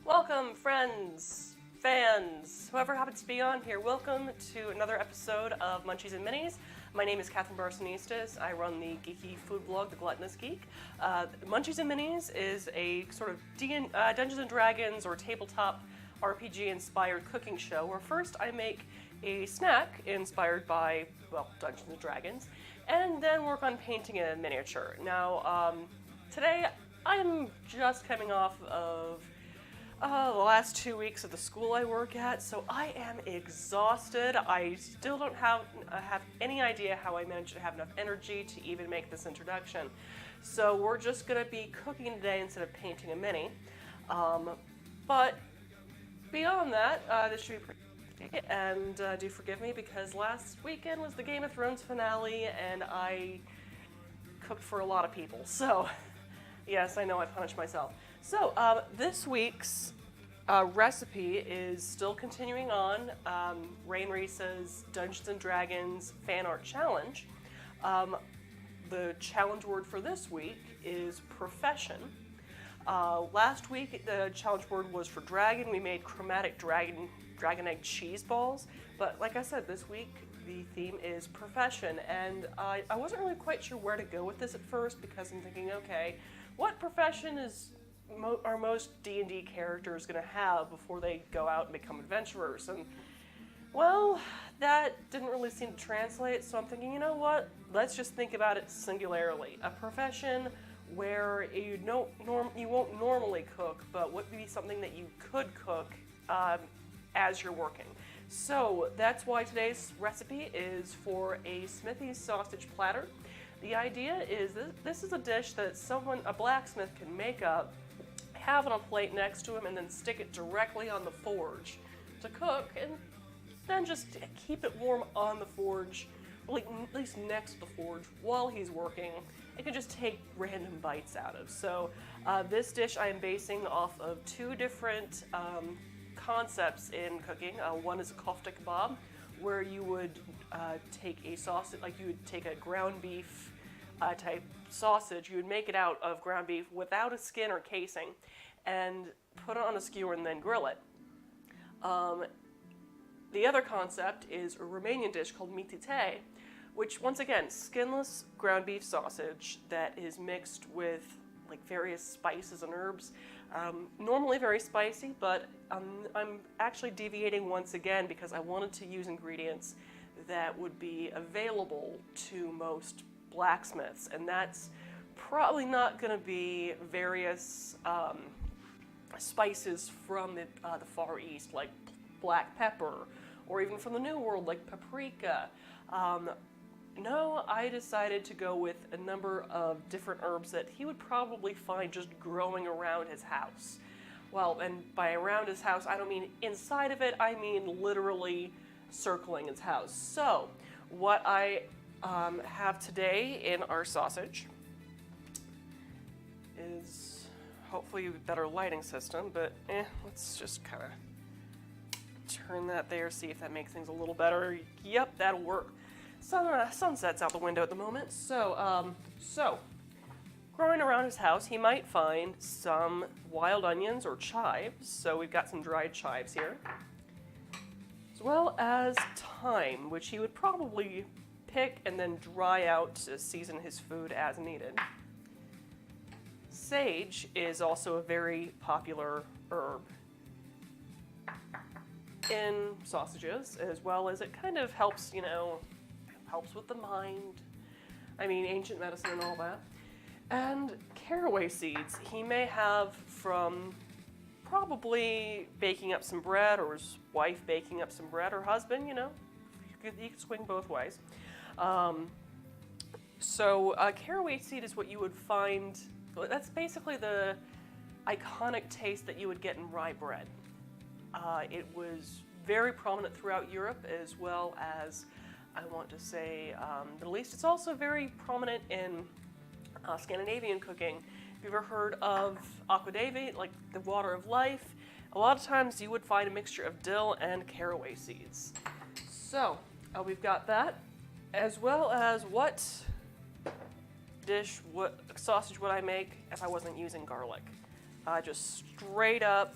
Welcome, friends, fans, whoever happens to be on here. Welcome to another episode of Munchies and Minis. My name is Catherine Barsonistas. I run the geeky food blog, The Gluttonous Geek. Munchies and Minis is a sort of Dungeons and Dragons or tabletop RPG-inspired cooking show where first I make a snack inspired by, well, Dungeons and Dragons, and then work on painting a miniature. Now, today I'm just coming off of the last 2 weeks of the school I work at, so I am exhausted. I still don't have any idea how I managed to have enough energy to even make this introduction. So we're just going to be cooking today instead of painting a mini. But beyond that, this should be pretty good. And do forgive me because last weekend was the Game of Thrones finale and I cooked for a lot of people. So yes, I know I punished myself. So, this week's recipe is still continuing on Rain Risa's Dungeons & Dragons Fan Art Challenge. The challenge word for this week is profession. Last week, the challenge word was for dragon. We made chromatic dragon egg cheese balls. But like I said, this week, the theme is profession. And I wasn't really quite sure where to go with this at first because I'm thinking, okay, what profession are most D&D characters going to have before they go out and become adventurers? And, well, that didn't really seem to translate, so I'm thinking, you know what? Let's just think about it singularly. A profession where you won't normally cook, but would be something that you could cook as you're working. So that's why today's recipe is for a Smithy's sausage platter. The idea is that this is a dish that a blacksmith can make up, have on a plate next to him, and then stick it directly on the forge to cook, and then just keep it warm on the forge, like at least next to the forge while he's working. It can just take random bites out of. So this dish I am basing off of two different concepts in cooking. One is a kofta kebab, where you would take a sausage, like you would take a ground beef type sausage, you would make it out of ground beef without a skin or casing and put it on a skewer and then grill it. The other concept is a Romanian dish called mitite, which once again, skinless ground beef sausage that is mixed with like various spices and herbs. Normally very spicy, but I'm actually deviating once again because I wanted to use ingredients that would be available to most blacksmiths, and that's probably not going to be various spices from the Far East, like black pepper, or even from the New World, like paprika. No, I decided to go with a number of different herbs that he would probably find just growing around his house. Well, and by around his house, I don't mean inside of it, I mean literally circling his house. So, what I have today in our sausage is hopefully a better lighting system, but let's just kind of turn that there, see if that makes things a little better. Yep, that'll work. Sunset's out the window at the moment, so growing around his house, he might find some wild onions or chives, so we've got some dried chives here, as well as thyme, which he would probably pick and then dry out to season his food as needed. Sage is also a very popular herb in sausages, as well as it kind of helps, helps with the mind. I mean, ancient medicine and all that. And caraway seeds he may have from probably baking up some bread, or his wife baking up some bread, or husband, you could swing both ways. So caraway seed is what you would find, that's basically the iconic taste that you would get in rye bread. It was very prominent throughout Europe, as well as, I want to say, the Middle East. It's also very prominent in Scandinavian cooking. If you've ever heard of aquavit, like the water of life, a lot of times you would find a mixture of dill and caraway seeds. So, we've got that, as well as what sausage would I make if I wasn't using garlic? Just straight up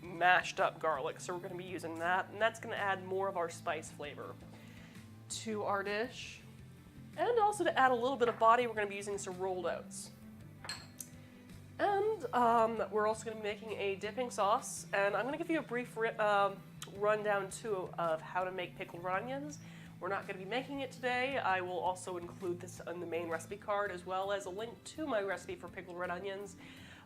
mashed up garlic, so we're going to be using that, and that's going to add more of our spice flavor to our dish. And also to add a little bit of body, we're going to be using some rolled oats. And we're also going to be making a dipping sauce, and I'm going to give you a brief rundown too of how to make pickled red onions. We're not going to be making it today. I will also include this on the main recipe card, as well as a link to my recipe for pickled red onions.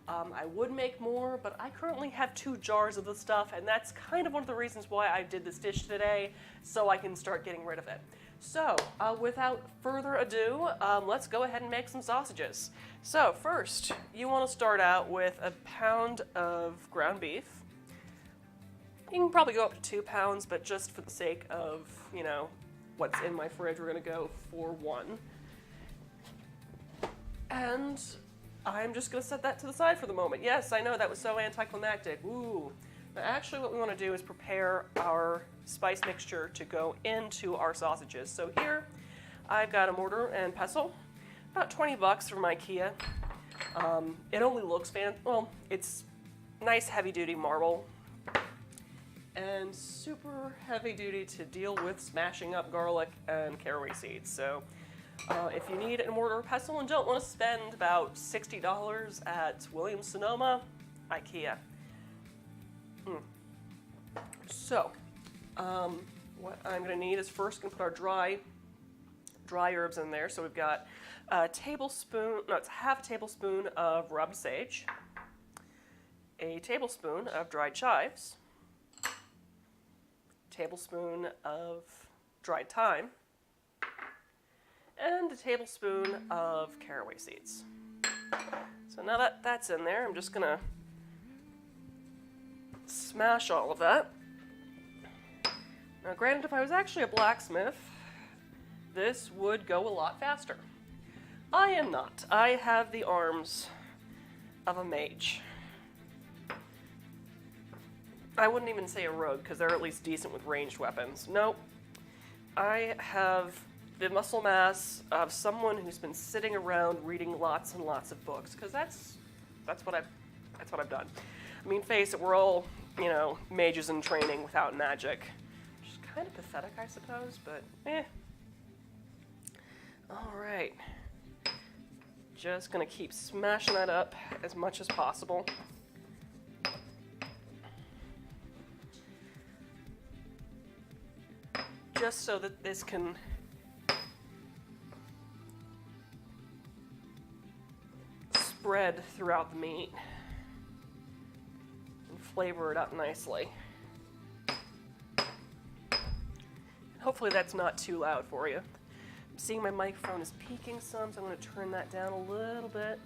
I would make more, but I currently have 2 jars of the stuff, and that's kind of one of the reasons why I did this dish today, so I can start getting rid of it. So, without further ado, let's go ahead and make some sausages. So first, you want to start out with a pound of ground beef. You can probably go up to 2 pounds, but just for the sake of, you know, what's in my fridge, we're going to go for 1. And I'm just going to set that to the side for the moment. Yes, I know, that was so anticlimactic. Ooh. But actually what we want to do is prepare our spice mixture to go into our sausages. So here, I've got a mortar and pestle, about $20 from IKEA. It only looks well, it's nice heavy-duty marble, and super heavy-duty to deal with smashing up garlic and caraway seeds. So if you need a mortar or pestle and don't want to spend about $60 at Williams-Sonoma, IKEA. So, what I'm going to need is first going to put our dry herbs in there. So we've got a tablespoon, no, it's half a tablespoon of rubbed sage, a tablespoon of dried chives, a tablespoon of dried thyme, and a tablespoon of caraway seeds. So now that that's in there, I'm just going to smash all of that. Now granted, if I was actually a blacksmith, this would go a lot faster. I am not. I have the arms of a mage. I wouldn't even say a rogue, because they're at least decent with ranged weapons. Nope. I have the muscle mass of someone who's been sitting around reading lots and lots of books, because that's what I've done. I mean, face it, we're all, you know, mages in training without magic. Which is kind of pathetic, I suppose, but eh. Alright. Just gonna keep smashing that up as much as possible. Just so that this can spread throughout the meat and flavor it up nicely. Hopefully that's not too loud for you. I'm seeing my microphone is peaking some, so I'm going to turn that down a little bit.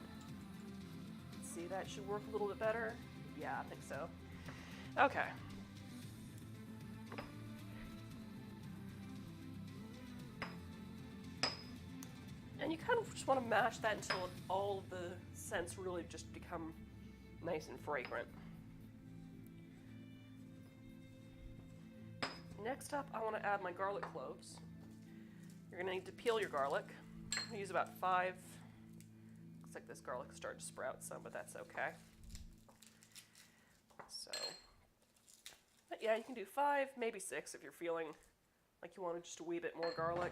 See, that should work a little bit better. Yeah, I think so. Okay. And you kind of just want to mash that until all of the scents really just become nice and fragrant. Next up, I want to add my garlic cloves. You're going to need to peel your garlic. I use about 5. Looks like this garlic is starting to sprout some, but that's okay. So, but yeah, you can do 5, maybe 6 if you're feeling like you want just a wee bit more garlic.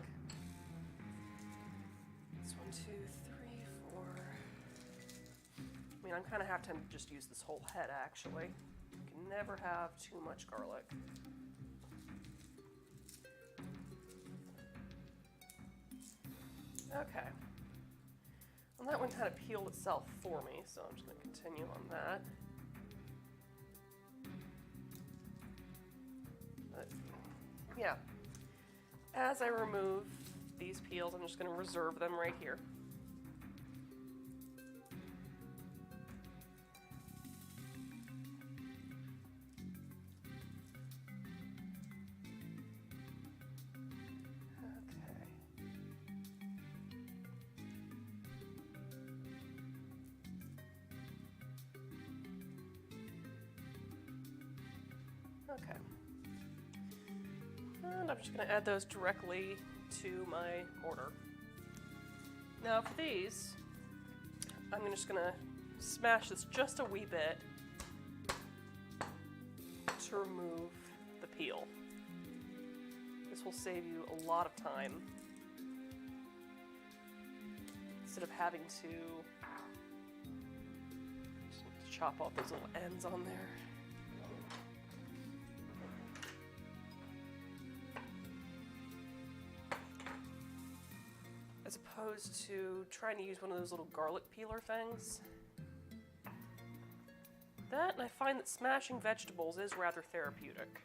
1, 2, 3, 4. I mean, I'm kind of have to just use this whole head, actually. You can never have too much garlic. Okay. Well, that one kind of peeled itself for me, so I'm just going to continue on that. But, yeah. As I remove these peels, I'm just going to reserve them right here. Okay. And I'm just going to add those directly to my mortar. Now for these, I'm just going to smash this just a wee bit to remove the peel. This will save you a lot of time instead of having to chop off those little ends on there. As opposed to trying to use one of those little garlic peeler things. That, and I find that smashing vegetables is rather therapeutic.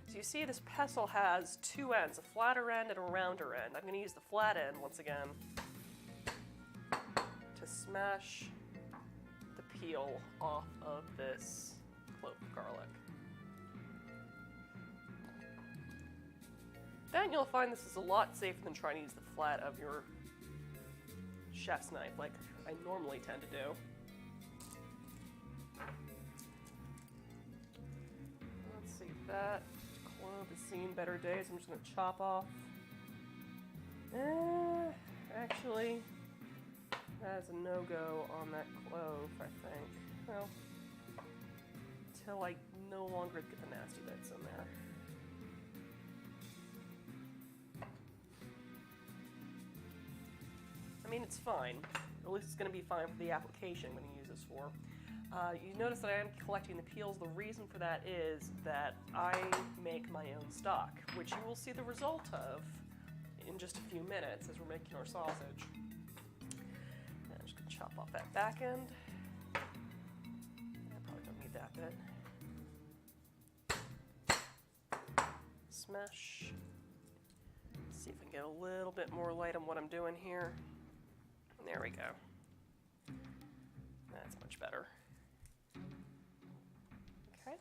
So you see this pestle has two ends, a flatter end and a rounder end. I'm going to use the flat end once again to smash the peel off of this clove of garlic. Then you'll find this is a lot safer than trying to use the flat of your chef's knife like I normally tend to do. Let's see, that clove has seen better days. I'm just going to chop off. Actually, that is a no-go on that clove, I think. Well, until I no longer get the nasty bits in there. I mean, it's fine. At least it's going to be fine for the application I'm going to use this for. You notice that I am collecting the peels. The reason for that is that I make my own stock, which you will see the result of in just a few minutes as we're making our sausage. And I'm just going to chop off that back end. I probably don't need that bit. Smash. Let's see if I can get a little bit more light on what I'm doing here. There we go. That's much better. Okay.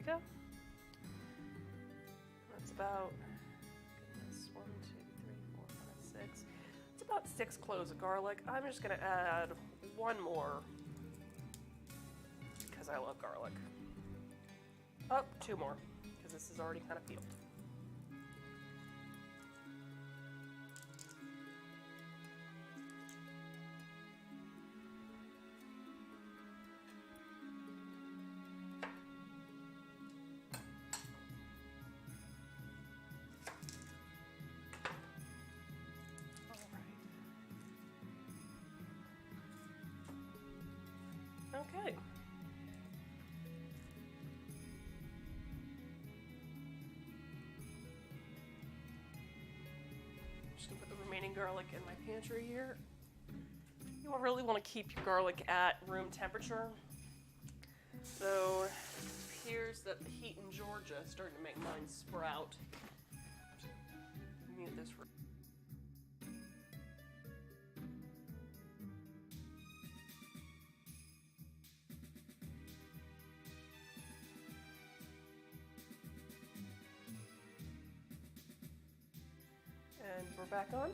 Go. That's about, goodness, 1, 2, 3, 4, 5, 6. It's about 6 cloves of garlic. I'm just going to add one more because I love garlic. Oh, 2 more because this is already kind of peeled. Okay. Just gonna put the remaining garlic in my pantry here. You really want to keep your garlic at room temperature. So it appears that the heat in Georgia is starting to make mine sprout. Mute this for and we're back on.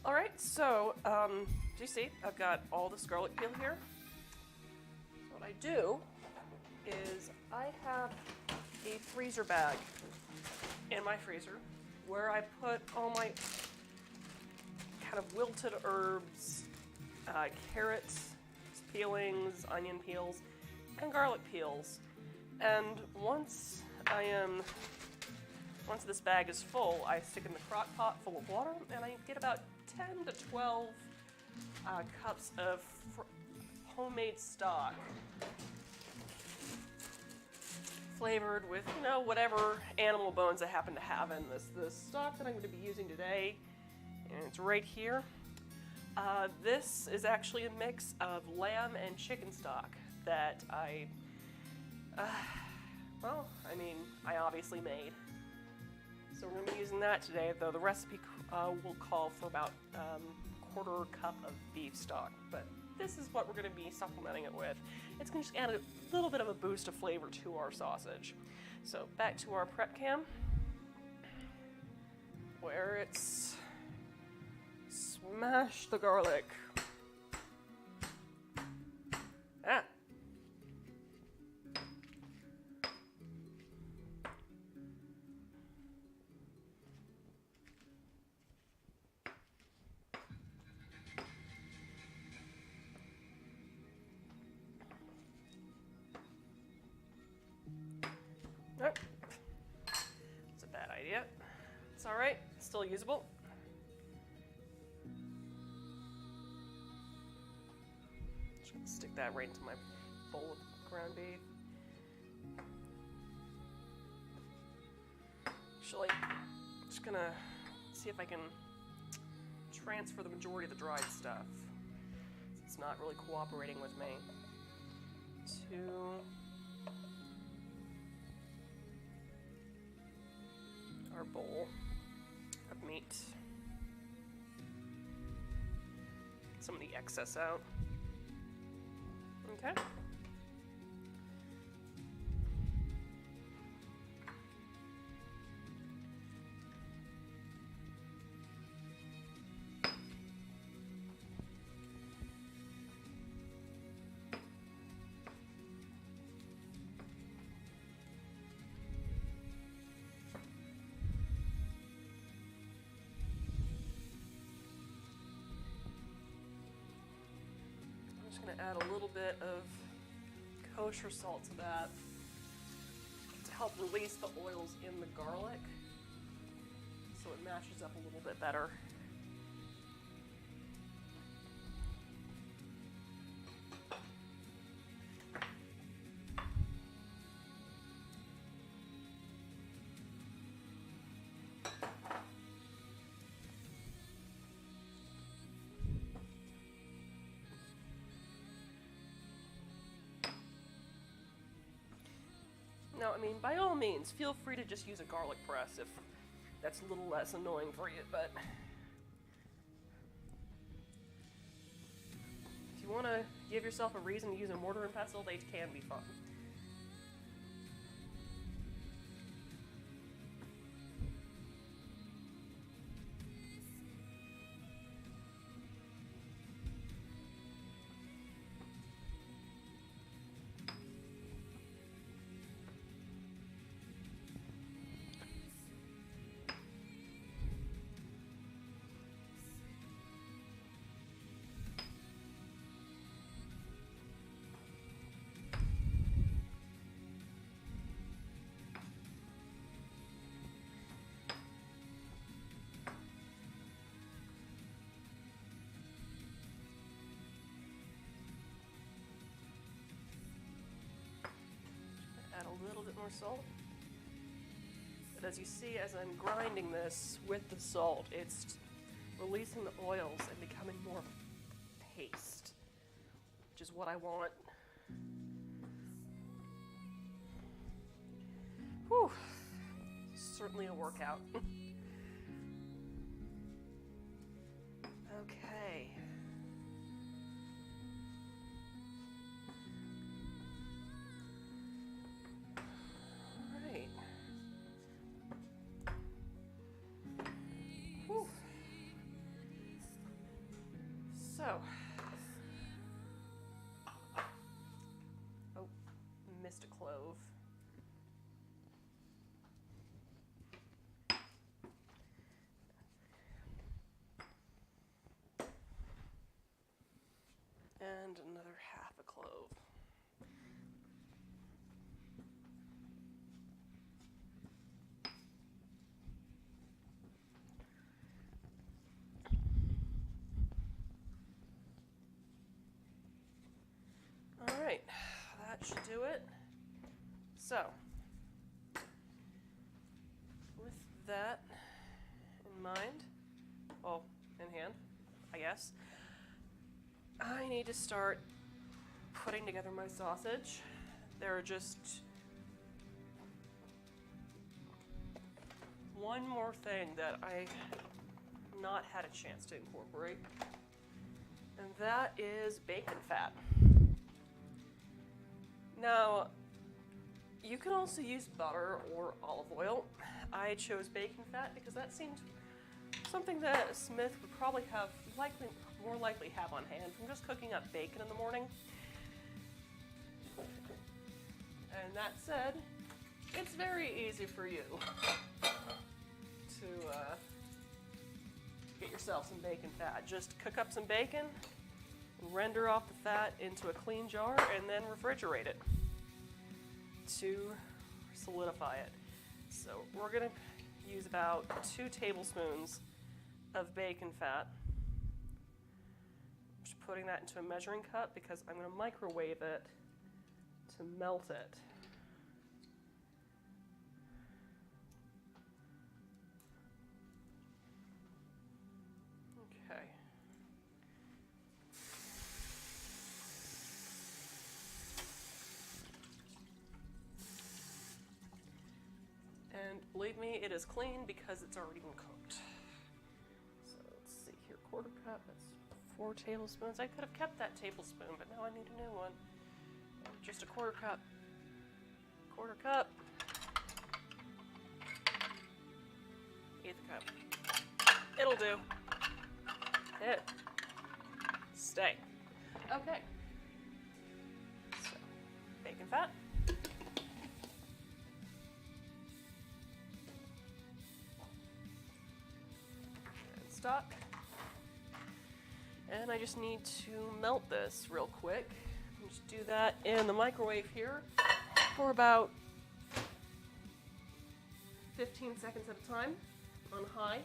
All right, so do you see I've got all this garlic peel here? So what I do is I have a freezer bag in my freezer where I put all my kind of wilted herbs, carrots, peelings, onion peels, and garlic peels. And once this bag is full, I stick it in the crock pot full of water, and I get about 10 to 12 cups of homemade stock, flavored with, whatever animal bones I happen to have in this. The stock that I'm going to be using today, and it's right here. This is actually a mix of lamb and chicken stock that I obviously made. So we're going to be using that today, though the recipe will call for about 1/4 cup of beef stock, but this is what we're going to be supplementing it with. It's going to just add a little bit of a boost of flavor to our sausage. So back to our prep cam, where it's smash the garlic. Ah. Nope. It's a bad idea. It's all right, it's still usable. Just gonna stick that right into my bowl of ground beef. Actually, I'm just gonna see if I can transfer the majority of the dried stuff. It's not really cooperating with me. To our bowl of meat. Get some of the excess out. Okay. I'm just going to add a little bit of kosher salt to that to help release the oils in the garlic so it matches up a little bit better. Now, I mean, by all means, feel free to just use a garlic press if that's a little less annoying for you, but if you want to give yourself a reason to use a mortar and pestle, they can be fun. Add a little bit more salt. But as you see, as I'm grinding this with the salt, it's releasing the oils and becoming more of a paste, which is what I want. Whew, certainly a workout. Okay. So, oh, missed a clove. And another half a clove. All right, that should do it. So, with that in mind, well, in hand, I guess, I need to start putting together my sausage. There are just one more thing that I not had a chance to incorporate. And that is bacon fat. Now, you can also use butter or olive oil. I chose bacon fat because that seemed something that Smith would probably more likely have on hand from just cooking up bacon in the morning. And that said, it's very easy for you to get yourself some bacon fat. Just cook up some bacon, render off the fat into a clean jar, and then refrigerate it to solidify it. So we're gonna use about 2 tablespoons of bacon fat. I'm just putting that into a measuring cup because I'm gonna microwave it to melt it. Okay. And believe me, it is clean because it's already been cooked. So let's see here, 1/4 cup, that's 4 tablespoons. I could have kept that tablespoon, but now I need a new one. Just a 1/4 cup. 1/4 cup. 1/8 cup. It'll do. Hit. Stay. Okay. So, bacon fat. And stock. And I just need to melt this real quick. Just do that in the microwave here for about 15 seconds at a time on high.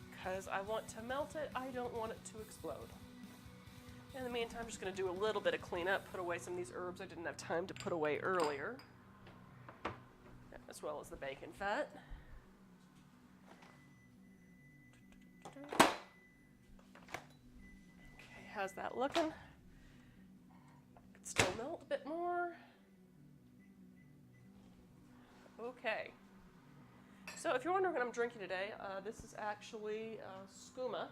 Because I want to melt it, I don't want it to explode. In the meantime, I'm just going to do a little bit of cleanup, put away some of these herbs I didn't have time to put away earlier, as well as the bacon fat. Okay, how's that looking? Could still melt a bit more. Okay. So if you're wondering what I'm drinking today, this is actually skooma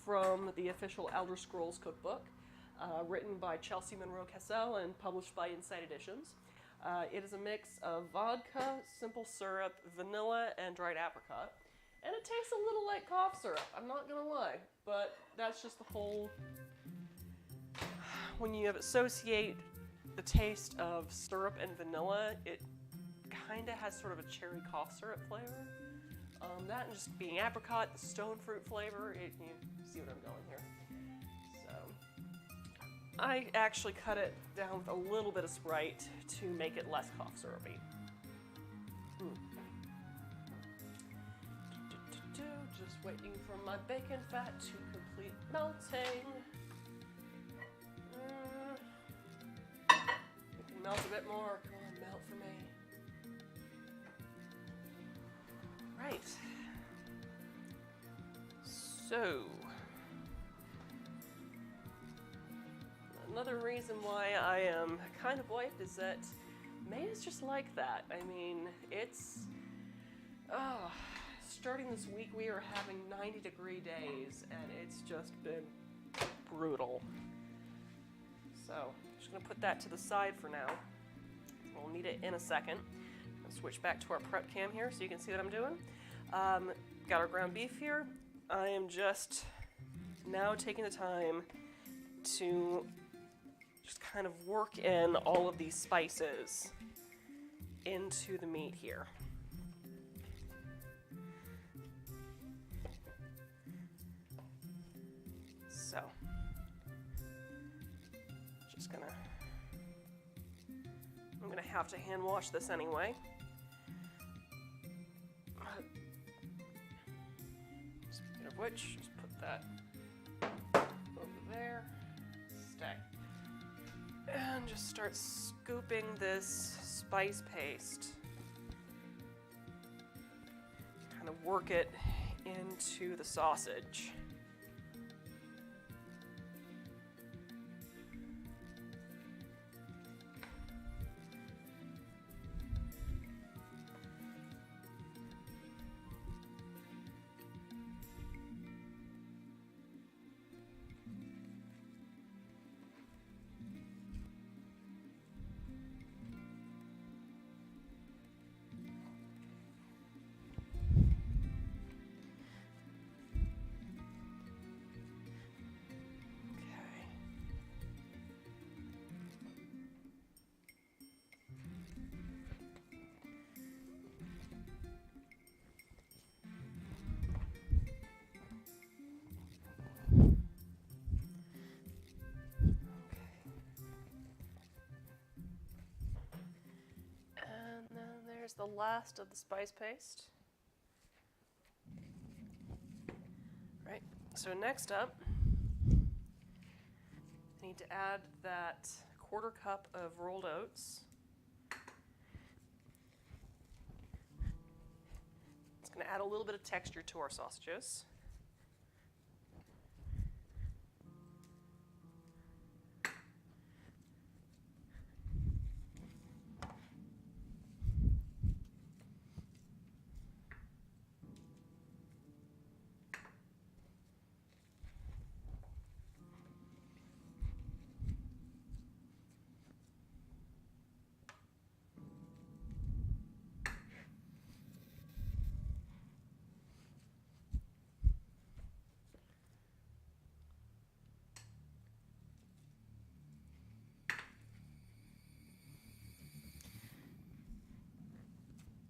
from the official Elder Scrolls cookbook, written by Chelsea Monroe Cassell and published by Insight Editions. It is a mix of vodka, simple syrup, vanilla, and dried apricot. And it tastes a little like cough syrup, I'm not gonna lie, but that's just the whole, when you associate the taste of syrup and vanilla, it kind of has sort of a cherry cough syrup flavor. That and just being apricot, the stone fruit flavor, you see what I'm going here. So, I actually cut it down with a little bit of Sprite to make it less cough syrupy. Just waiting for my bacon fat to complete melting. You can melt a bit more. Come on, melt for me. Right. So, another reason why I am kind of wiped is that May is just like that. I mean, it's, starting this week we are having 90-degree days and it's just been brutal. So, I'm just gonna put that to the side for now. We'll need it in a second. I'll switch back to our prep cam here so you can see what I'm doing. Got our ground beef here. I am just now taking the time to just kind of work in all of these spices into the meat here. So, just I'm gonna have to hand wash this anyway. Speaking of which, just put that over there. Stay. And just start scooping this spice paste. Kind of work it into the sausage. the last of the spice paste. Right, so next up, I need to add that 1/4 cup of rolled oats. It's going to add a little bit of texture to our sausages.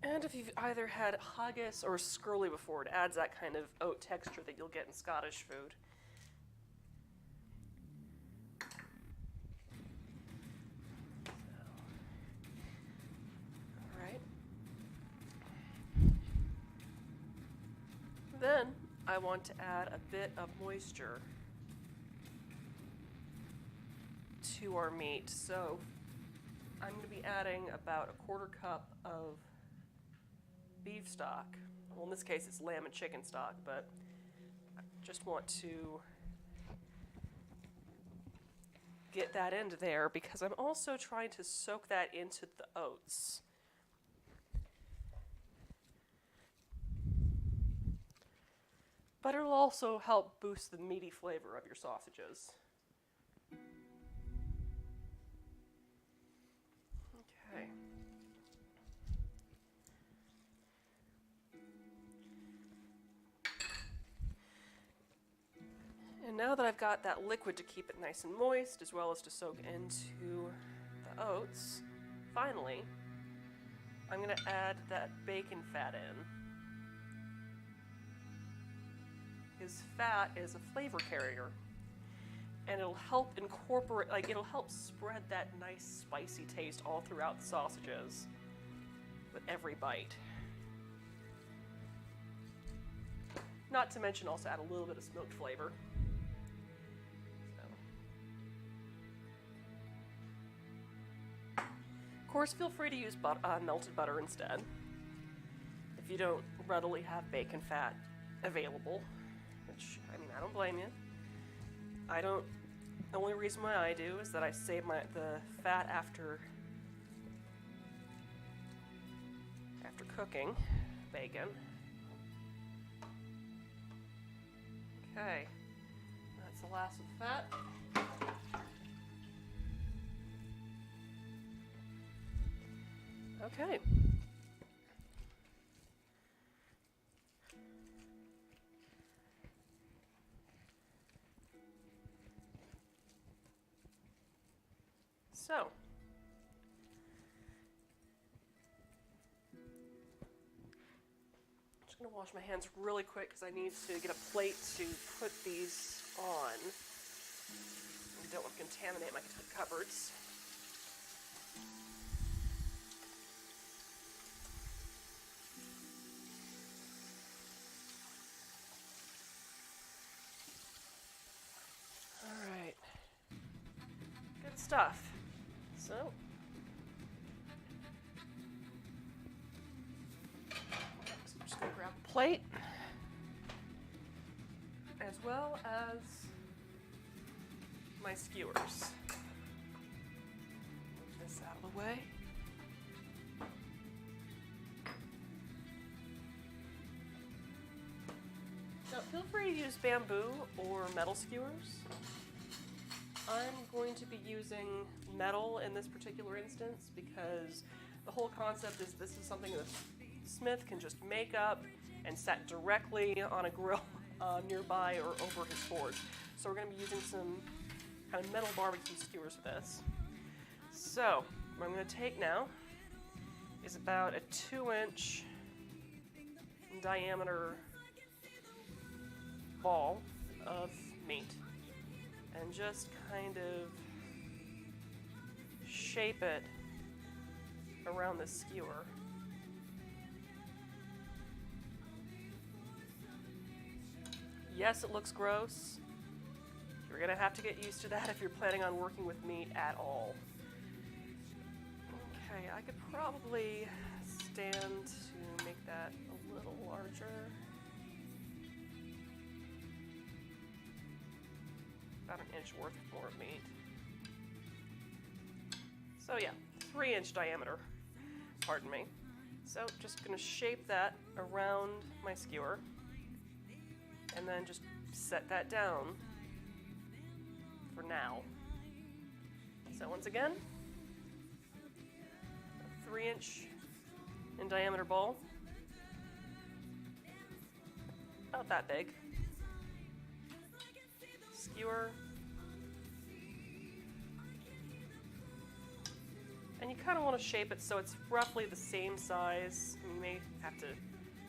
And if you've either had haggis or skirlie before, it adds that kind of oat texture that you'll get in Scottish food. All right. Then I want to add a bit of moisture to our meat. So I'm going to be adding about a 1/4 cup of beef stock. Well, in this case, it's lamb and chicken stock, but I just want to get that into there because I'm also trying to soak that into the oats. But it'll also help boost the meaty flavor of your sausages. Okay. And now that I've got that liquid to keep it nice and moist, as well as to soak into the oats, finally, I'm going to add that bacon fat in. Because fat is a flavor carrier, and it'll help incorporate, it'll help spread that nice spicy taste all throughout the sausages with every bite. Not to mention also add a little bit of smoked flavor. Of course, feel free to use melted butter instead if you don't readily have bacon fat available, which, I mean, I don't blame you. The only reason why I do is that I save the fat after cooking bacon. Okay, that's the last of the fat. Okay. So, I'm just going to wash my hands really quick because I need to get a plate to put these on. I don't want to contaminate my cupboards. All right. Good stuff. So, I'm just going to grab a plate, as well as my skewers. Move this out of the way. Now, feel free to use bamboo or metal skewers. I'm going to be using metal in this particular instance because the whole concept is this is something that Smith can just make up and set directly on a grill nearby or over his forge. So we're going to be using some kind of metal barbecue skewers for this. So what I'm going to take now is about a 2-inch diameter ball of meat and just kind of shape it around the skewer. Yes, it looks gross. You're gonna have to get used to that if you're planning on working with meat at all. Okay, I could probably stand to make that a little larger. About an inch worth more of meat. So yeah, 3-inch diameter, pardon me. So just gonna shape that around my skewer and then just set that down for now. So once again, a 3-inch in diameter bowl, about that big. Skewer. And you kind of want to shape it so it's roughly the same size. You may have to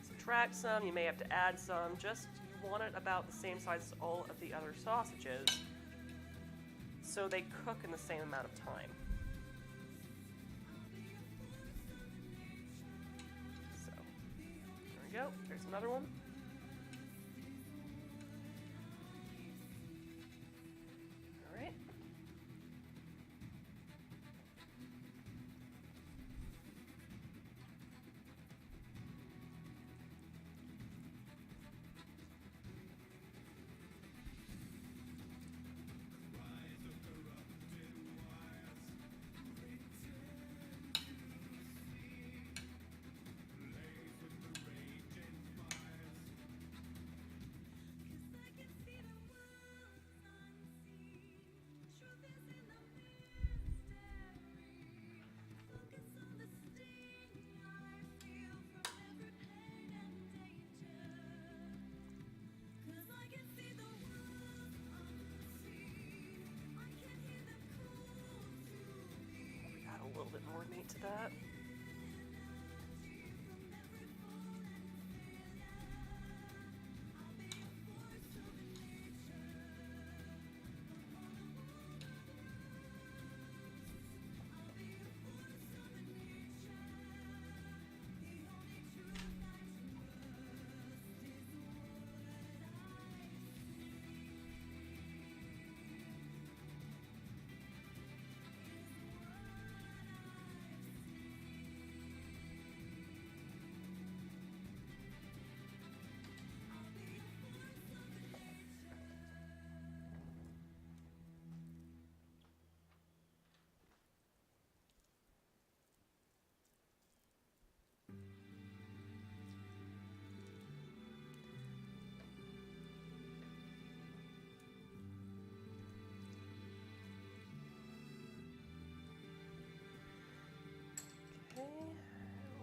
subtract some, you may have to add some, just you want it about the same size as all of the other sausages so they cook in the same amount of time. So, there we go, there's another one. A little bit more meat to that.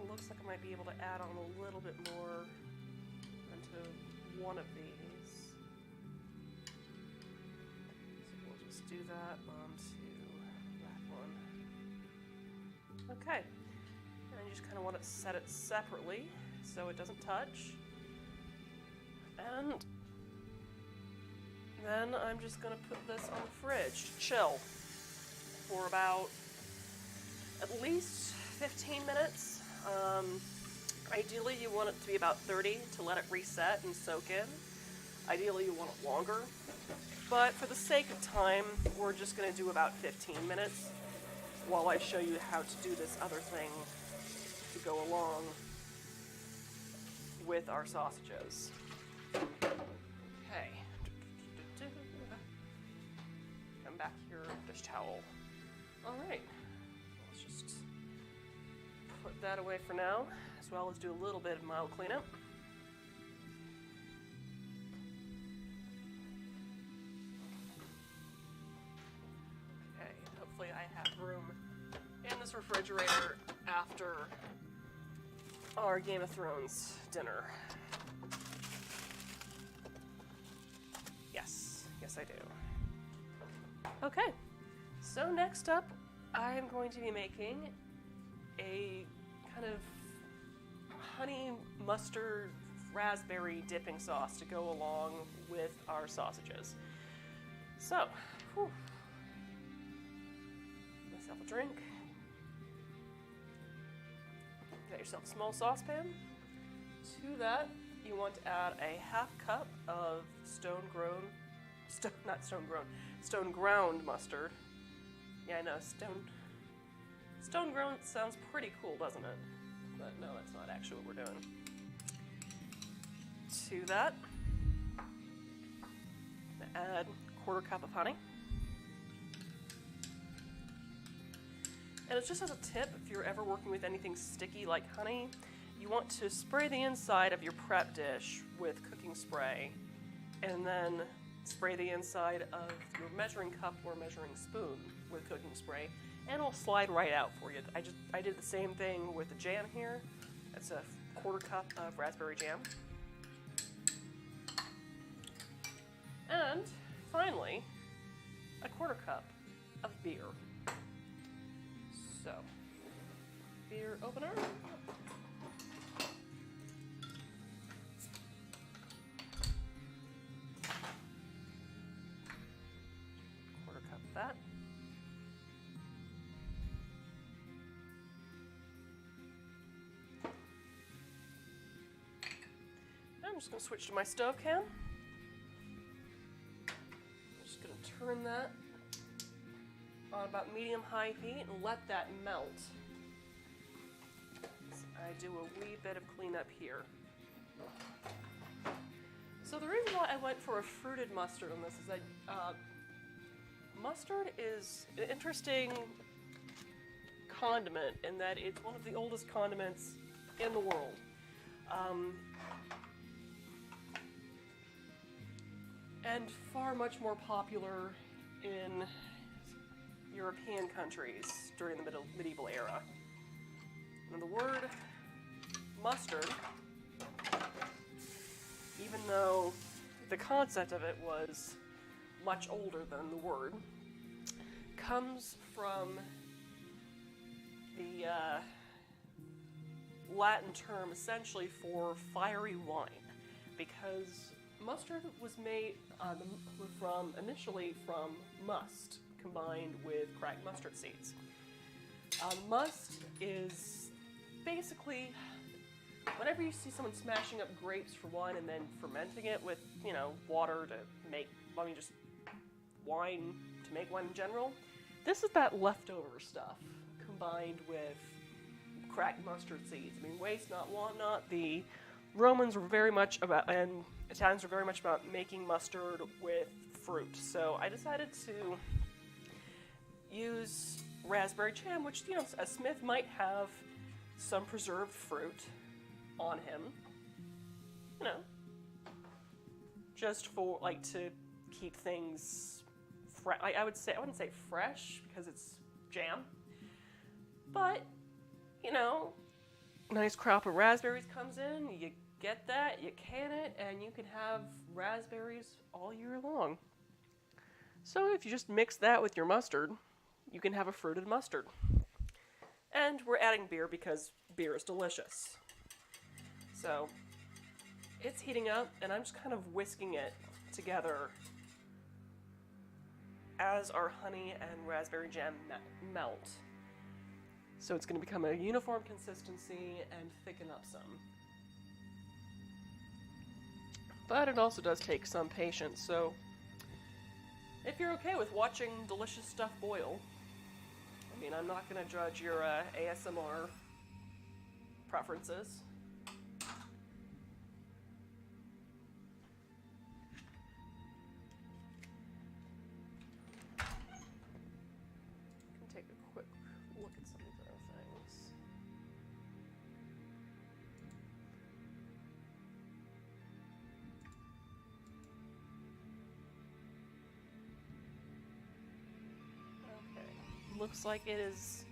Looks like I might be able to add on a little bit more onto one of these. So we'll just do that onto that one. Okay, and you just kind of want to set it separately so it doesn't touch. And then I'm just going to put this on the fridge to chill for about at least 15 minutes. Ideally, you want it to be about 30 to let it reset and soak in. Ideally, you want it longer. But for the sake of time, we're just going to do about 15 minutes while I show you how to do this other thing to go along with our sausages. Okay. Come back your dish towel. All right. Let's just put that away for now, as well as do a little bit of mild cleanup. Okay, hopefully I have room in this refrigerator after our Game of Thrones dinner. Yes, I do. Okay, so next up, I'm going to be making a kind of honey mustard raspberry dipping sauce to go along with our sausages. So, myself a drink. Get yourself a small saucepan. To that, you want to add a half cup of stone ground mustard. Yeah, I know, stone ground sounds pretty cool, doesn't it? But no, that's not actually what we're doing. To that, add a quarter cup of honey. And it's just as a tip, if you're ever working with anything sticky like honey, you want to spray the inside of your prep dish with cooking spray, and then spray the inside of your measuring cup or measuring spoon with cooking spray, and it'll slide right out for you. I did the same thing with the jam here. That's a quarter cup of raspberry jam. And finally, a quarter cup of beer. So, beer opener. Quarter cup of that. I'm just going to switch to my stove can. I'm just going to turn that on about medium-high heat and let that melt. So I do a wee bit of cleanup here. So the reason why I went for a fruited mustard on this is that mustard is an interesting condiment in that it's one of the oldest condiments in the world. And far much more popular in European countries during the medieval era. And the word mustard, even though the concept of it was much older than the word, comes from the Latin term essentially for fiery wine, because mustard was made initially from must combined with cracked mustard seeds. Must is basically whenever you see someone smashing up grapes for wine and then fermenting it with, water to make, just wine to make wine in general, this is that leftover stuff combined with cracked mustard seeds. Waste not, want not. The Romans were very much about, and Italians were very much about making mustard with fruit. So I decided to use raspberry jam, which, a smith might have some preserved fruit on him, just for, to keep things fresh. I wouldn't say fresh, because it's jam, but, nice crop of raspberries comes in, you get that, you can it, and you can have raspberries all year long. So if you just mix that with your mustard, you can have a fruited mustard. And we're adding beer because beer is delicious. So it's heating up, and I'm just kind of whisking it together as our honey and raspberry jam melt. So it's going to become a uniform consistency and thicken up some. But it also does take some patience, so if you're okay with watching delicious stuff boil, I'm not going to judge your ASMR preferences. I can take a quick look at some of these other things. Looks like it is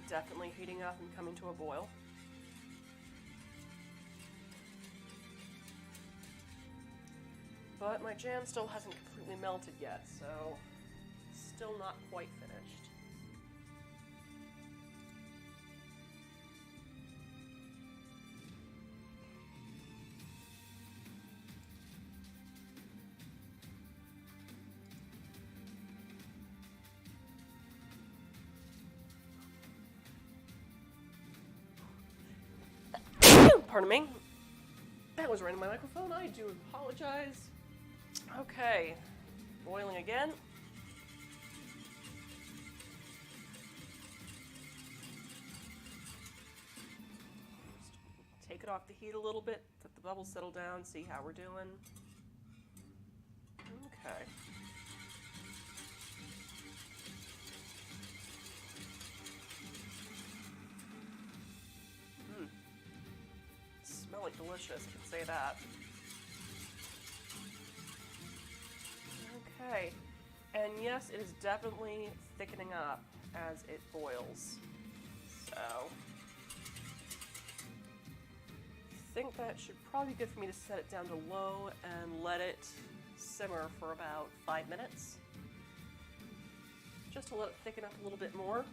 definitely heating up and coming to a boil. But my jam still hasn't completely melted yet, so still not quite finished. Pardon me. That was right in my microphone. I do apologize. Okay. Boiling again. Take it off the heat a little bit, let the bubbles settle down, see how we're doing. Okay. Smell like delicious, I can say that. Okay. And yes, it is definitely thickening up as it boils. So I think that should probably be good for me to set it down to low and let it simmer for about 5 minutes. Just to let it thicken up a little bit more.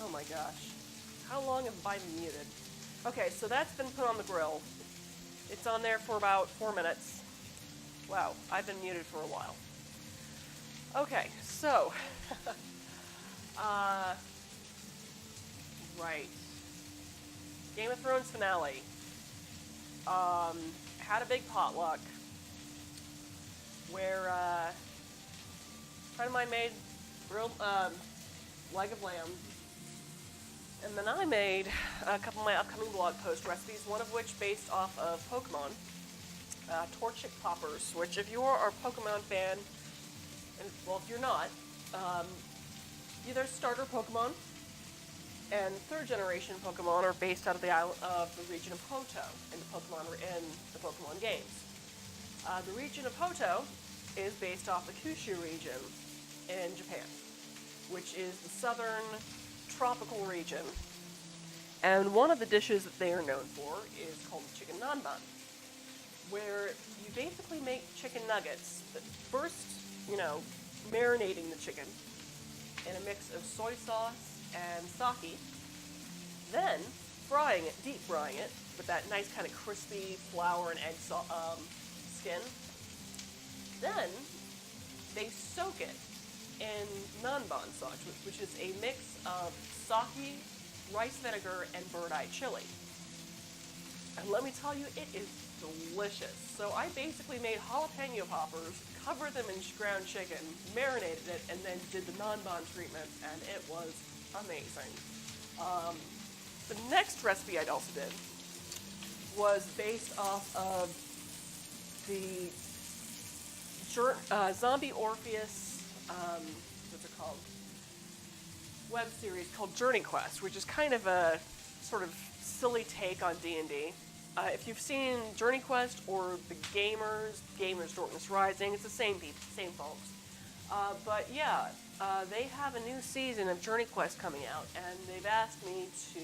Oh my gosh. How long have I been muted? Okay, so that's been put on the grill. It's on there for about 4 minutes. Wow, I've been muted for a while. Okay, so, right. Game of Thrones finale. Had a big potluck where a friend of mine made grilled leg of lamb, and then I made a couple of my upcoming blog post recipes, one of which based off of Pokemon, Torchic Poppers, which if you are a Pokemon fan, and well, if you're not, either starter Pokemon and third generation Pokemon are based out of the island of the region of Hoto in the Pokemon games. The region of Hoto is based off the Kyushu region in Japan, which is the southern tropical region. And one of the dishes that they are known for is called the chicken nanban, where you basically make chicken nuggets, but first, marinating the chicken in a mix of soy sauce and sake, then deep frying it with that nice kind of crispy flour and egg skin. Then they soak it in nanban sauce, which is a mix of sake, rice vinegar, and bird-eye chili. And let me tell you, it is delicious. So I basically made jalapeno poppers, covered them in ground chicken, marinated it, and then did the nanban treatment, and it was amazing. The next recipe I also did was based off of the Zombie Orpheus, what's it called? Web series called Journey Quest, which is kind of a sort of silly take on D&D. If you've seen Journey Quest or the Gamers Darkness Rising, it's the same people, same folks. But yeah, they have a new season of Journey Quest coming out, and they've asked me to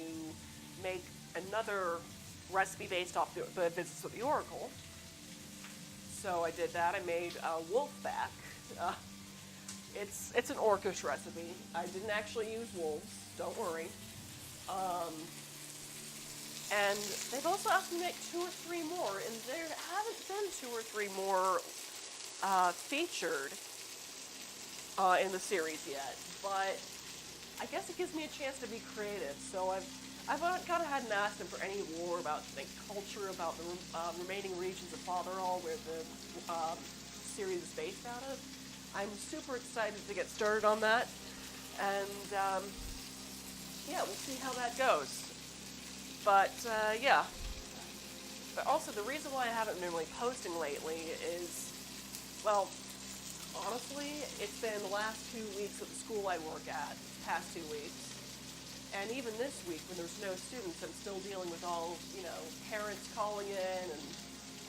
make another recipe based off the Visits with the Oracle. So I did that. I made Wolfback. It's an orcish recipe. I didn't actually use wolves, don't worry. And they've also asked me to make 2 or 3 more, and there haven't been 2 or 3 more featured in the series yet. But I guess it gives me a chance to be creative. So I've gone ahead and asked them for any lore about the culture, about the remaining regions of Fatherall, where the series is based out of. I'm super excited to get started on that, and yeah, we'll see how that goes. But yeah. But also, the reason why I haven't been really posting lately is, well, honestly, it's been the last 2 weeks of the school I work at, past 2 weeks. And even this week, when there's no students, I'm still dealing with all, parents calling in and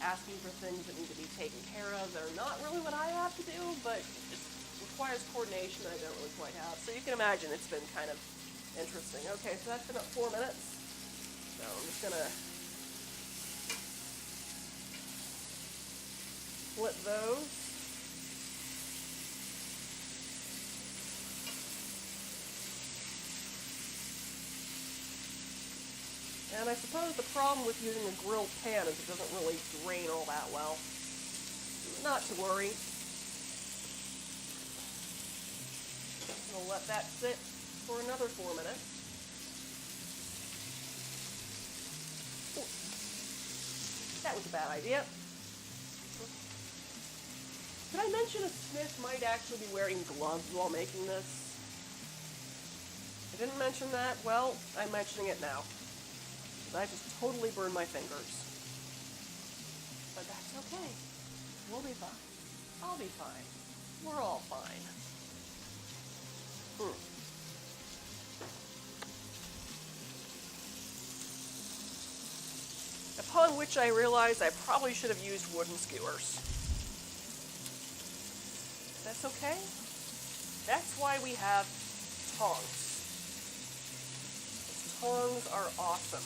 asking for things that need to be taken care of that are not really what I have to do, but it requires coordination that I don't really quite have. So you can imagine it's been kind of interesting. Okay, so that's been up 4 minutes. So I'm just gonna flip those. And I suppose the problem with using a grilled pan is it doesn't really drain all that well. Not to worry. We'll let that sit for another 4 minutes. Ooh. That was a bad idea. Did I mention a smith might actually be wearing gloves while making this? I didn't mention that. Well, I'm mentioning it now. I just totally burned my fingers. But that's okay. We'll be fine. I'll be fine. We're all fine. Upon which I realized I probably should have used wooden skewers. That's okay. That's why we have tongs. Tongs are awesome.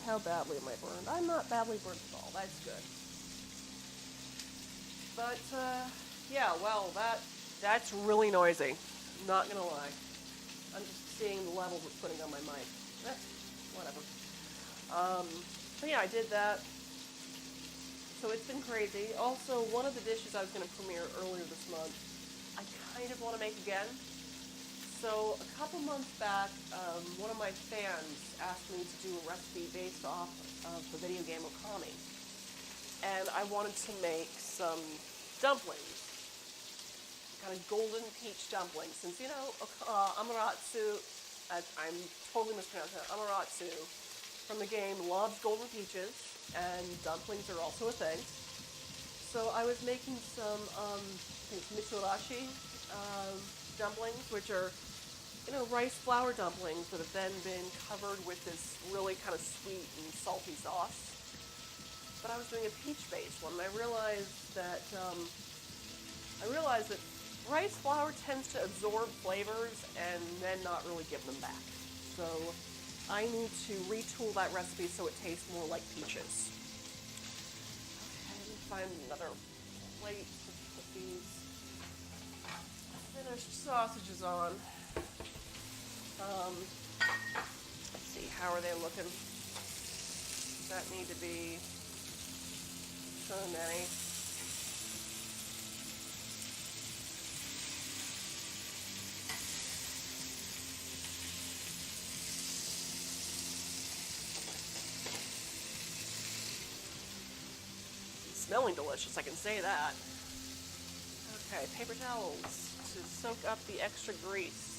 how badly am I burned? I'm not badly burned at all. That's good. But, yeah, well, that's really noisy. I'm not gonna lie. I'm just seeing the levels it's putting on my mic. Whatever. But yeah, I did that. So it's been crazy. Also, one of the dishes I was going to premiere earlier this month, I kind of want to make again. So a couple months back, one of my fans asked me to do a recipe based off of the video game Okami. And I wanted to make some dumplings, kind of golden peach dumplings. Since, you know, Amaterasu, I'm totally mispronouncing it, Amaterasu from the game loves golden peaches, and dumplings are also a thing. So I was making some mitsudashi dumplings, which are, you know, rice flour dumplings that have then been covered with this really kind of sweet and salty sauce. But I was doing a peach-based one, and I realized that rice flour tends to absorb flavors and then not really give them back. So I need to retool that recipe so it tastes more like peaches. Okay, let me find another plate to put these finished sausages on. Let's see, how are they looking? Does that need to be so many? Smelling delicious, I can say that. Okay, paper towels to soak up the extra grease.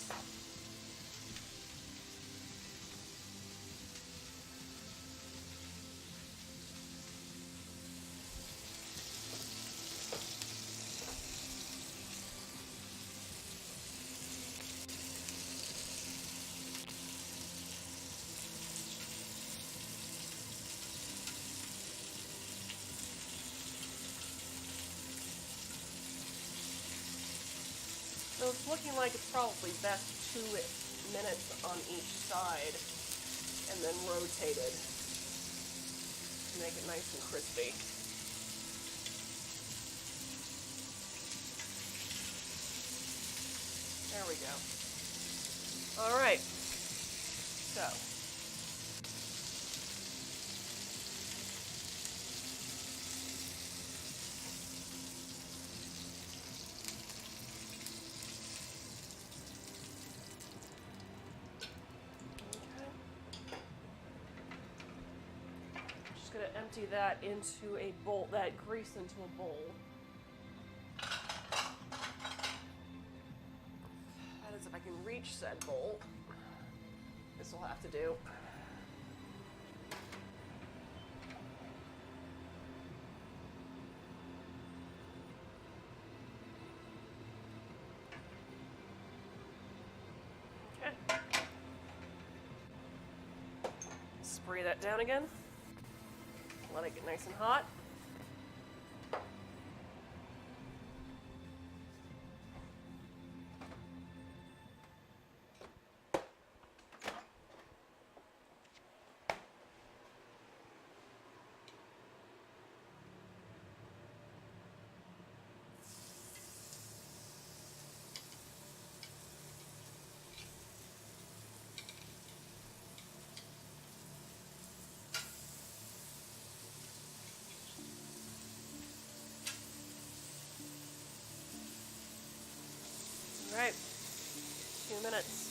So it's looking like it's probably best 2 minutes on each side and then rotated to make it nice and crispy. There we go. All right. So. Going to empty that into a bowl, that grease into a bowl. That is if I can reach said bowl. This will have to do. Okay. Spray that down again. Let it get nice and hot. All right, 2 minutes.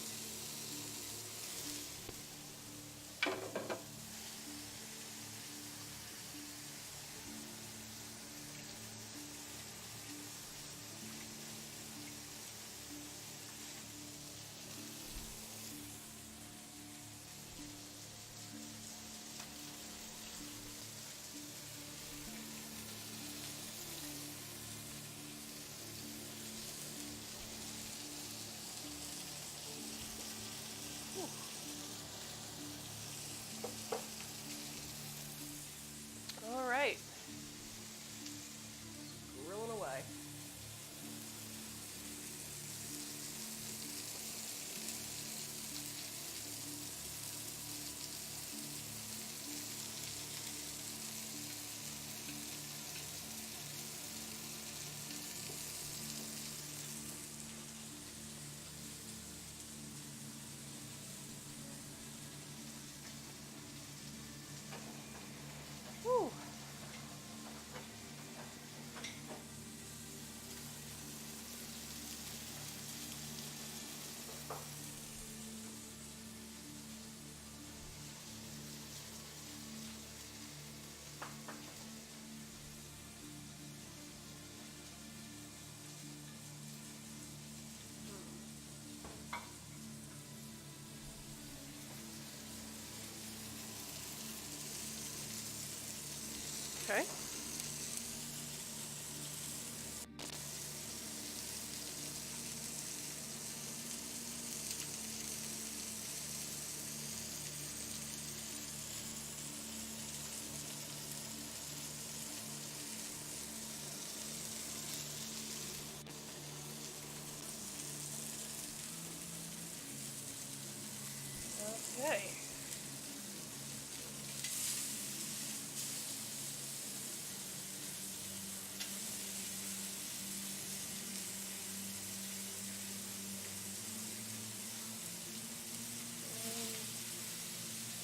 Okay. Okay.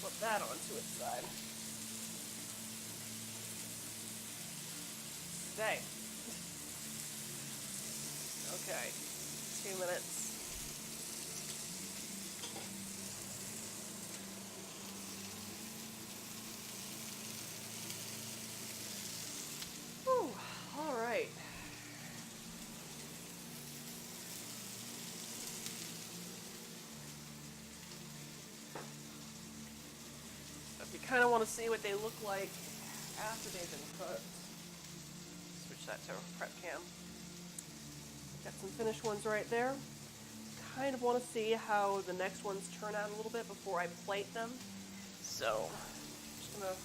Put that onto its side. Stay. Okay. 2 minutes. Whew. All right. If you kind of want to see what they look like after they've been cooked, switch that to prep cam. Got some finished ones right there. Kind of want to see how the next ones turn out a little bit before I plate them. So, I'm just going to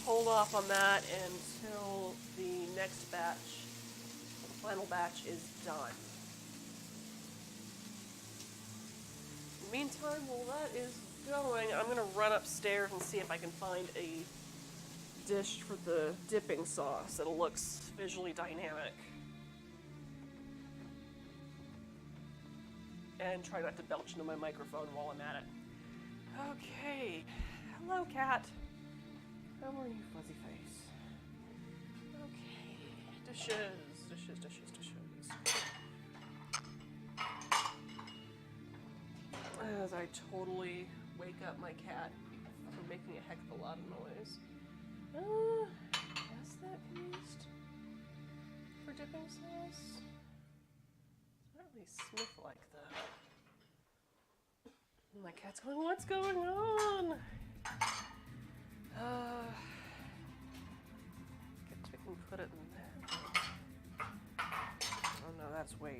hold off on that until the next batch, the final batch, is done. In the meantime, while that is going, I'm going to run upstairs and see if I can find a dish for the dipping sauce that looks visually dynamic. And try not to belch into my microphone while I'm at it. Okay. Hello, cat. How are you, fuzzy face? Okay. Dishes. As I totally wake up my cat for making a heck of a lot of noise. Is that used for dipping sauce? It's not really Smith like that. My cat's going, what's going on? Guess we can put it in there. Oh no, that's way.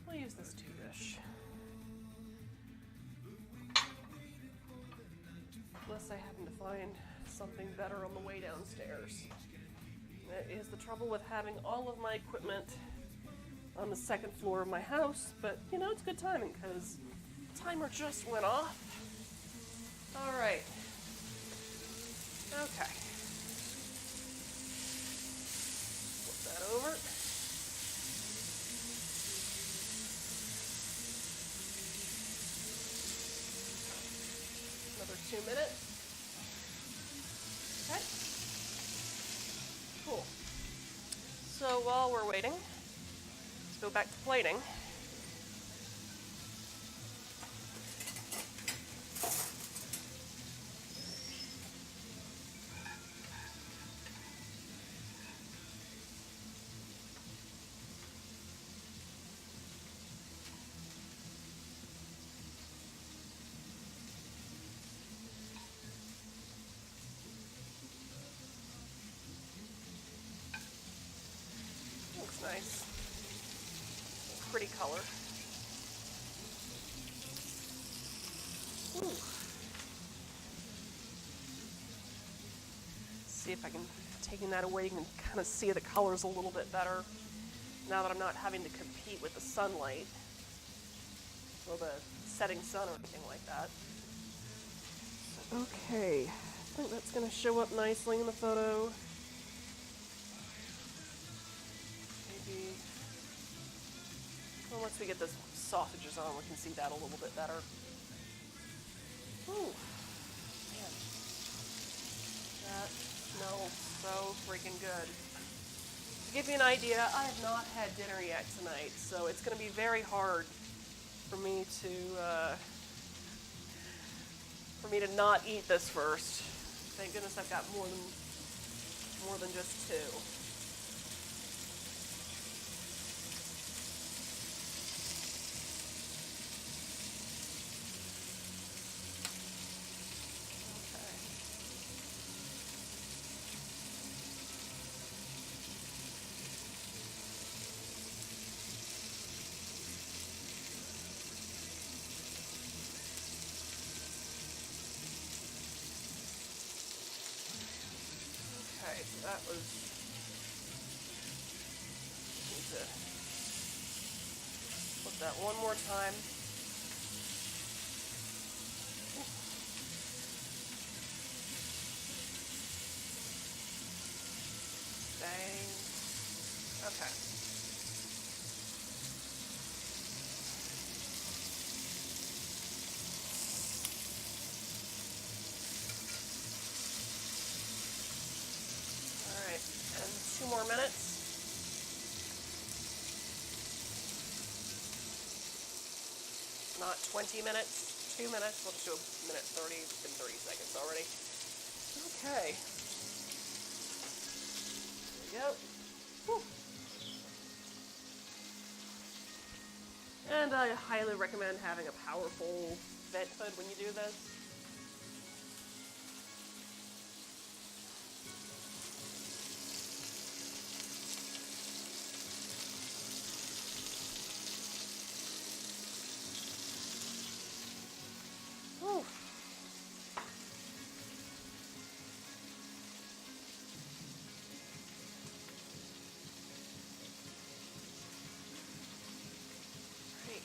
We'll use this 2-dish. Unless I happen to find something better on the way downstairs. That is the trouble with having all of my equipment on the second floor of my house, but you know, it's good timing because the timer just went off. All right. Okay. Flip that over. Another 2 minutes. Okay. Cool. So while we're waiting, let's go back to plating. Looks nice. Pretty color. Ooh. See if I can, taking that away, you can kind of see the colors a little bit better now that I'm not having to compete with the sunlight or the setting sun or anything like that. Okay, I think that's going to show up nicely in the photo. Maybe, well, once we get the sausages on, we can see that a little bit better. Ooh, man, that smells so freaking good. To give you an idea, I have not had dinner yet tonight, so it's going to be very hard for me to not eat this first. Thank goodness I've got more than just 2. That was... Need to put that one more time. Bang. Okay. Alright, and 2 more minutes. Not 20 minutes, 2 minutes. We'll just do a minute 30. It's been 30 seconds already. Okay. There we go. Whew. And I highly recommend having a powerful vent hood when you do this. Whew. Great.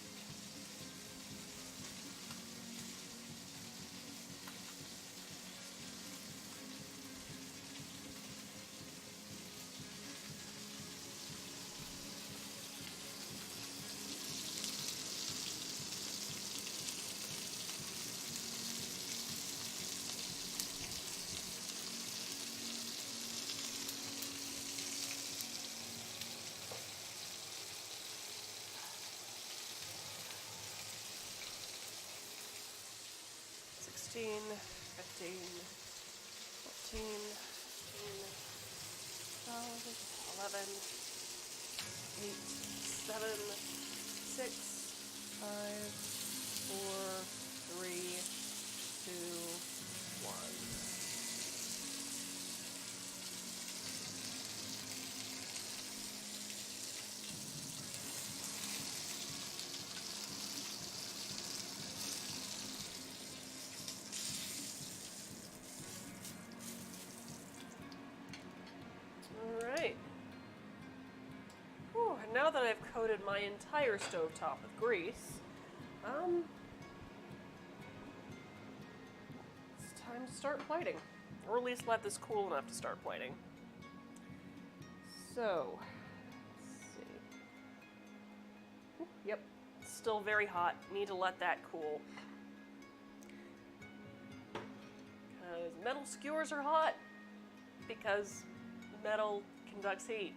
Fifteen, 15, 14, 12, 11, 8, 7, 6, 5, 4, 3, 2, 1. Alright. And now that I've coated my entire stovetop with grease, it's time to start plating. Or at least let this cool enough to start plating. So, let's see. Yep, still very hot. Need to let that cool. Because metal skewers are hot. Because metal conducts heat.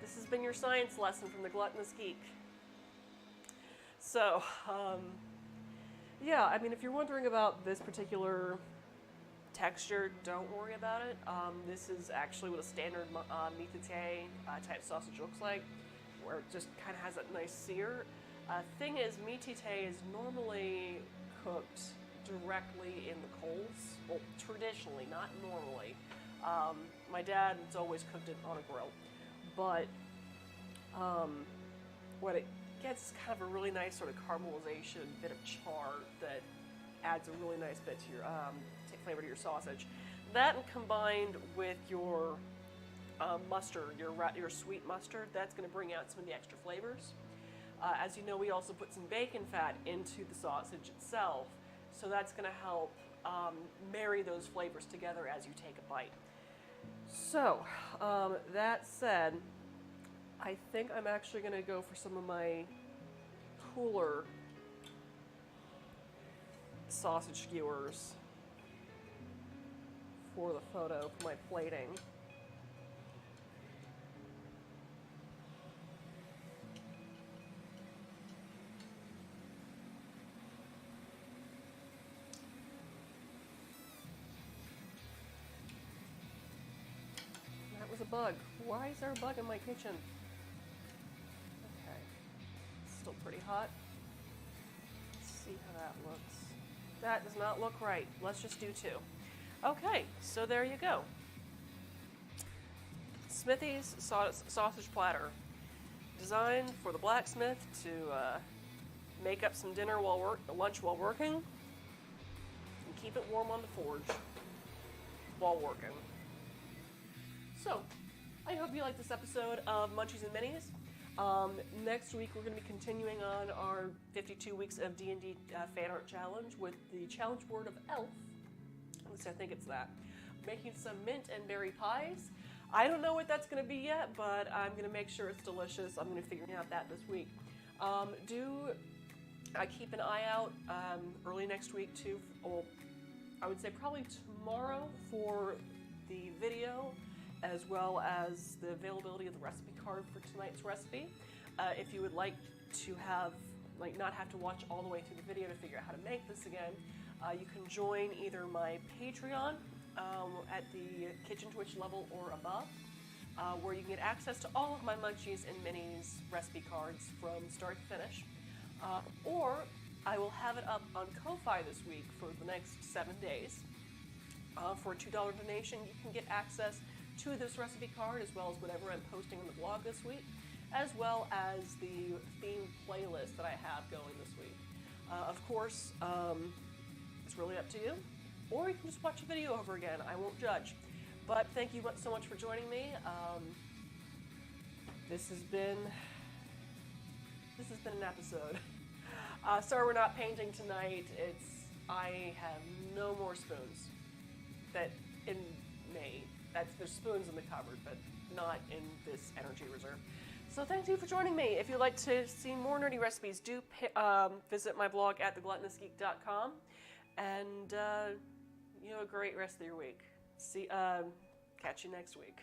This has been your science lesson from the Gluttonous Geek. So, yeah, I mean, if you're wondering about this particular texture, don't worry about it. This is actually what a standard mitite type sausage looks like, where it just kind of has that nice sear. Thing is, mitite is normally cooked directly in the coals. Well, traditionally, not normally. My dad's always cooked it on a grill. But what it gets is kind of a really nice sort of caramelization, bit of char that adds a really nice bit to your flavor to your sausage. That combined with your mustard, your sweet mustard, that's going to bring out some of the extra flavors. As you know, we also put some bacon fat into the sausage itself, so that's going to help marry those flavors together as you take a bite. So, that said, I think I'm actually going to go for some of my cooler sausage skewers for the photo, for my plating. That was a bug. Why is there a bug in my kitchen? Okay. Still pretty hot. Let's see how that looks. That does not look right. Let's just do 2. Okay, so there you go. Smithy's sausage platter. Designed for the blacksmith to make up some lunch while working, and keep it warm on the forge while working. So, I hope you like this episode of Munchies and Minis. Next week we're going to be continuing on our 52 weeks of D&D fan art challenge with the challenge word of elf. At least I think it's that. Making some mint and berry pies. I don't know what that's going to be yet, but I'm going to make sure it's delicious. I'm going to figure out that this week. Keep an eye out early next week too. Well, I would say probably tomorrow for the video, as well as the availability of the recipe card for tonight's recipe. If you would like to not have to watch all the way through the video to figure out how to make this again, you can join either my Patreon at the Kitchen Twitch level or above, where you can get access to all of my Munchies and Minis recipe cards from start to finish. Or I will have it up on Ko-Fi this week for the next 7 days. For a $2 donation, you can get access to this recipe card, as well as whatever I'm posting on the blog this week, as well as the themed playlist that I have going this week. Of course, it's really up to you, or you can just watch the video over again. I won't judge. But thank you so much for joining me. This has been an episode. Sorry we're not painting tonight. I have no more spoons. There's spoons in the cupboard, but not in this energy reserve. So thank you for joining me. If you'd like to see more nerdy recipes, do visit my blog at thegluttonousgeek.com, and a great rest of your week. Catch you next week.